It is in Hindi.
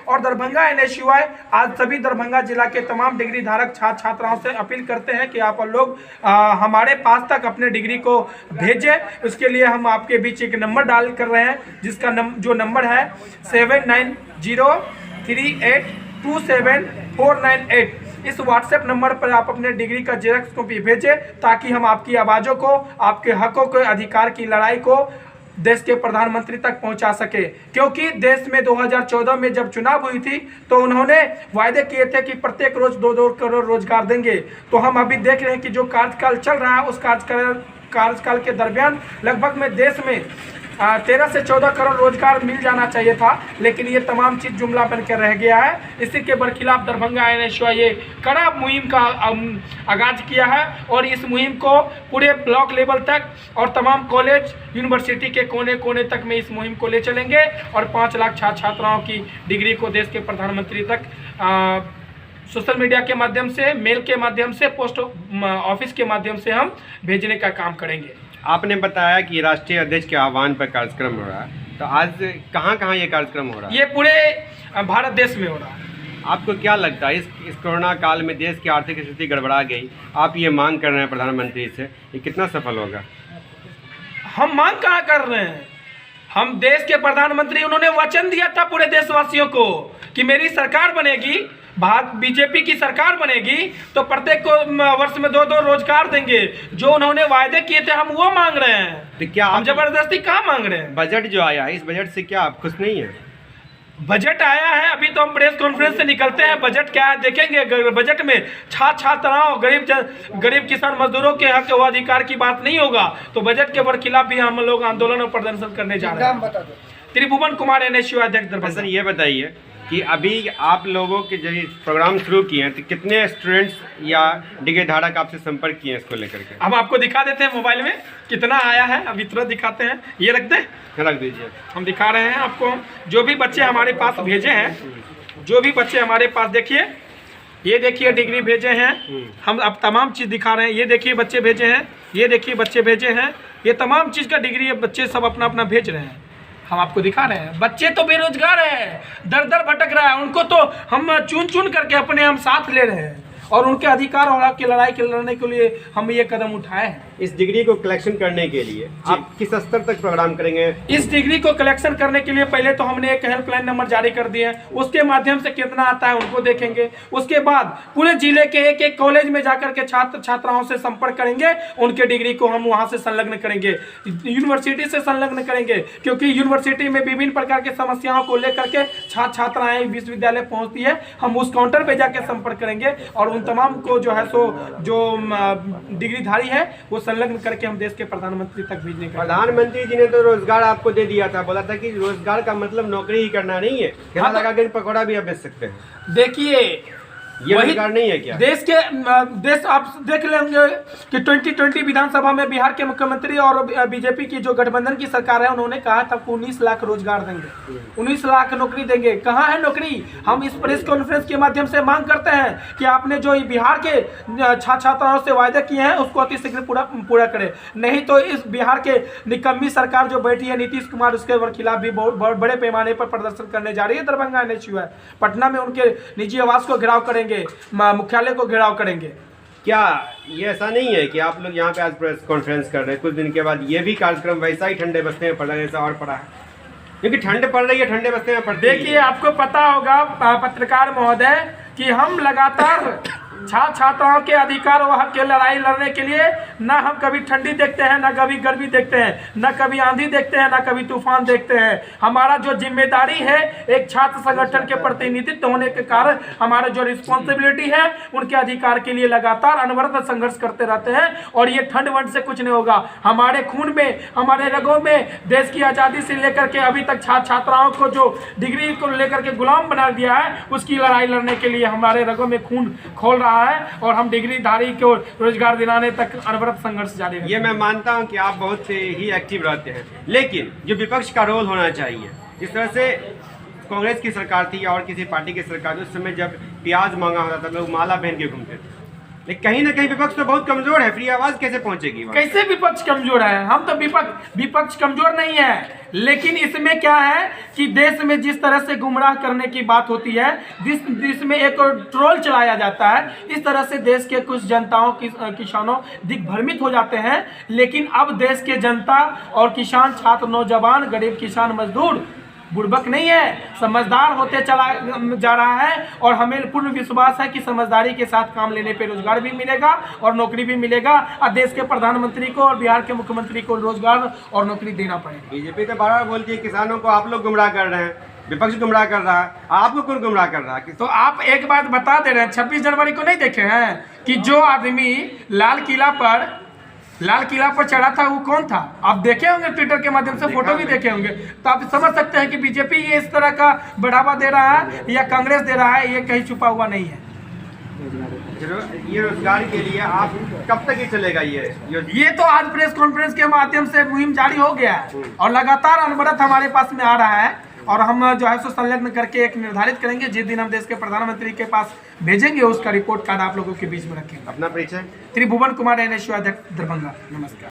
और दरभंगा NSUI आज सभी दरभंगा जिला के तमाम डिग्री धारक छात्र छात्राओं से अपील करते हैं कि आप लोग हमारे पास तक अपने डिग्री को भेजें। उसके लिए हम आपके बीच एक नंबर डाल कर रहे हैं, जिसका जो नंबर है 7903827498। इस व्हाट्सएप नंबर पर आप अपने डिग्री का जेरॉक्स कॉपी भेजें, ताकि हम आपकी आवाज़ों को, आपके हकों के अधिकार की लड़ाई को देश के प्रधानमंत्री तक पहुंचा सके। क्योंकि देश में 2014 में जब चुनाव हुई थी तो उन्होंने वायदे किए थे कि प्रत्येक रोज 2-2 करोड़ रोजगार देंगे। तो हम अभी देख रहे हैं कि जो कार्यकाल चल रहा है, उस कार्यकाल के दरमियान लगभग में देश में 13 से 14 करोड़ रोजगार मिल जाना चाहिए था, लेकिन ये तमाम चीज़ जुमला बनकर रह गया है। इसी के बरखिलाफ दरभंगा NSUI ये कड़ा मुहिम का आगाज किया है और इस मुहिम को पूरे ब्लॉक लेवल तक और तमाम कॉलेज यूनिवर्सिटी के कोने कोने तक में इस मुहिम को ले चलेंगे और 5 लाख छात्र छात्राओं की डिग्री को देश के प्रधानमंत्री तक सोशल मीडिया के माध्यम से, मेल के माध्यम से, पोस्ट ऑफिस के माध्यम से हम भेजने का काम करेंगे। आपने बताया कि राष्ट्रीय अध्यक्ष के आह्वान पर कार्यक्रम हो रहा है, तो आज कहाँ ये कार्यक्रम हो रहा है? ये पूरे भारत देश में हो रहा है। आपको क्या लगता है इस कोरोना काल में देश की आर्थिक स्थिति गड़बड़ा गई, आप ये मांग कर रहे हैं प्रधानमंत्री से, ये कितना सफल होगा? हम मांग कहाँ कर रहे हैं? हम देश के प्रधानमंत्री, उन्होंने वचन दिया था पूरे देशवासियों को कि मेरी सरकार बनेगी, बीजेपी की सरकार बनेगी तो प्रत्येक वर्ष में 2-2 रोजगार देंगे। जो उन्होंने वायदे किए थे हम वो मांग रहे हैं। तो क्या हम जबरदस्ती कहाँ मांग रहे हैं? बजट जो आया है, इस बजट से क्या आप खुश नहीं है? बजट आया है, अभी तो हम प्रेस कॉन्फ्रेंस से निकलते हैं, बजट क्या है देखेंगे। बजट में छात्राओं, गरीब किसान मजदूरों के हक व अधिकार की बात नहीं होगा, तो बजट के खिलाफ भी हम लोग आंदोलन और प्रदर्शन करने जा रहे हैं। त्रिभुवन कुमार NSUI अध्यक्ष दरभंगा। सर ये बताइए कि अभी आप लोगों के जो प्रोग्राम शुरू किए हैं, तो कितने स्टूडेंट्स या डिग्री धारक आपसे संपर्क किए हैं इसको लेकर के? हम आपको दिखा देते हैं मोबाइल में कितना आया है, अभी तुरंत दिखाते हैं। ये रख दें, रख दीजिए। हम दिखा रहे हैं आपको जो भी बच्चे हमारे पास भेजे हैं, जो भी बच्चे हमारे पास, देखिए ये देखिए डिग्री भेजे हैं। हम अब तमाम चीज़ दिखा रहे हैं। ये देखिए बच्चे भेजे हैं, ये देखिए बच्चे भेजे हैं, ये तमाम चीज़ का डिग्री बच्चे सब अपना अपना भेज रहे हैं। हम आपको दिखा रहे हैं। बच्चे तो बेरोजगार है, दर दर भटक रहा है, उनको तो हम चुन चुन करके अपने हम साथ ले रहे हैं और उनके अधिकार और हक की लड़ाई के लड़ने के लिए हम ये कदम उठाए हैं। इस डिग्री को कलेक्शन करने के लिए आप किस स्तर तक प्रोग्राम करेंगे? इस डिग्री को कलेक्शन करने के लिए पहले तो हमने एक हेल्पलाइन नंबर जारी कर दिए हैं, उसके माध्यम से कितना आता है उनको देखेंगे। उसके बाद पूरे जिले के एक एक कॉलेज में जाकर के छात्र छात्राओं से संपर्क करेंगे, उनके डिग्री को हम वहां से संलग्न करेंगे, यूनिवर्सिटी से संलग्न करेंगे, क्योंकि यूनिवर्सिटी में विभिन्न प्रकार की समस्याओं को लेकर के छात्र छात्राएं विश्वविद्यालय पहुंचती है। हम उस काउंटर पे जाकर संपर्क करेंगे और उन तमाम को जो है सो जो डिग्रीधारी है वो संलग्न करके हम देश के प्रधानमंत्री तक भेजने का। प्रधानमंत्री जी ने तो रोजगार आपको दे दिया था, बोला था कि रोजगार का मतलब नौकरी ही करना नहीं है, ठेला लगा के पकौड़ा भी आप बेच सकते हैं। देखिए ये रोजगार नहीं है क्या? देश आप देख लेंगे कि 2020 विधानसभा में बिहार के मुख्यमंत्री और बीजेपी की जो गठबंधन की सरकार है, उन्होंने कहा था 19 लाख रोजगार देंगे, 19 लाख नौकरी देंगे। कहाँ है नौकरी? हम इस प्रेस कॉन्फ्रेंस के माध्यम से मांग करते हैं कि आपने जो बिहार के छात्र छात्राओं से वायदे किए हैं उसको अतिशीघ्र पूरा करें, नहीं तो इस बिहार के निकम्मी सरकार जो बैठी है नीतीश कुमार, उसके खिलाफ भी बहुत बड़े पैमाने पर प्रदर्शन करने जा रही है। दरभंगा NSUI पटना में उनके निजी आवास को घेराव करेंगे, मुख्यालय को घेराव करेंगे। क्या ये ऐसा नहीं है कि आप लोग यहाँ पे आज प्रेस कॉन्फ्रेंस कर रहे हैं, कुछ दिन के बाद ये भी कार्यक्रम वैसा ही ठंडे बस्ते में पड़ रहा है जैसा और पड़ा है? क्योंकि ठंड पड़ रही है, ठंडे बस्ते में पड़ती है। देखिए आपको पता होगा पत्रकार महोदय कि हम लगातार छात्र छात्राओं के अधिकार व हक के लड़ाई लड़ने के लिए न हम कभी ठंडी देखते हैं, न कभी गर्मी देखते हैं, न कभी आंधी देखते हैं, न कभी तूफान देखते हैं। हमारा जो जिम्मेदारी है एक छात्र संगठन के प्रतिनिधित्व होने के कारण हमारा जो रिस्पॉन्सिबिलिटी है उनके अधिकार के लिए लगातार अनवरत संघर्ष करते रहते हैं। और ये ठंड वंड से कुछ नहीं होगा, हमारे खून में, हमारे रगों में देश की आज़ादी से लेकर के अभी तक छात्र छात्राओं को जो डिग्री को लेकर के गुलाम बना दिया है, उसकी लड़ाई लड़ने के लिए हमारे रगों में खून खोल रहा है और हम डिग्रीधारी को रोजगार दिलाने तक अनवरत संघर्ष जारी रखेंगे। ये मैं मानता हूं कि आप बहुत ही एक्टिव रहते हैं, लेकिन जो विपक्ष का रोल होना चाहिए, इस तरह से कांग्रेस की सरकार थी और किसी पार्टी की सरकार, उस समय जब प्याज मांगा होता था लोग माला पहन के घूमते थे, लेकिन कहीं ना कहीं विपक्ष तो बहुत कमजोर है, फ्री आवाज कैसे पहुंचेगी वहाँ? कैसे विपक्ष कमजोर है? हम तो विपक्ष कमजोर नहीं है, लेकिन इसमें क्या है कि देश में जिस तरह से गुमराह करने की बात होती है, जिसमें एक ट्रोल चलाया जाता है, इस तरह से देश के कुछ जनताओं किसानों दिग्भ्रमित हो जाते हैं। लेकिन अब देश के जनता और किसान, छात्र, नौजवान, गरीब किसान, मजदूर बुड़बक नहीं है, समझदार होते चला जा रहा है। और हमें पूर्ण विश्वास है कि समझदारी के साथ काम लेने पे रोजगार भी मिलेगा और नौकरी भी मिलेगा, और देश के प्रधानमंत्री को और बिहार के मुख्यमंत्री को रोजगार और नौकरी देना पड़ेगा। बीजेपी तो बार बार बोलती है किसानों को आप लोग गुमराह कर रहे हैं, विपक्ष गुमराह कर रहा है, आपको कौन गुमराह कर रहा है? तो आप एक बात बता दे रहे हैं, 26 जनवरी को नहीं देखे हैं कि जो आदमी लाल किला पर चढ़ा था वो कौन था? आप देखे होंगे, ट्विटर के माध्यम से फोटो भी देखे होंगे, तो आप समझ सकते हैं कि बीजेपी ये इस तरह का बढ़ावा दे रहा है या कांग्रेस दे रहा है, ये कहीं छुपा हुआ नहीं है। ये रोजगार के लिए आप कब तक ये चलेगा? ये तो आज प्रेस कॉन्फ्रेंस के माध्यम से मुहिम जारी हो गया है और लगातार अनवरत हमारे पास में आ रहा है, और हम जो है सो संलग्न करके एक निर्धारित करेंगे, जिस दिन हम देश के प्रधानमंत्री के पास भेजेंगे उसका रिपोर्ट कार्ड आप लोगों के बीच में रखेंगे। अपना परिचय? त्रिभुवन कुमार, NSU अध्यक्ष, दरभंगा। नमस्कार।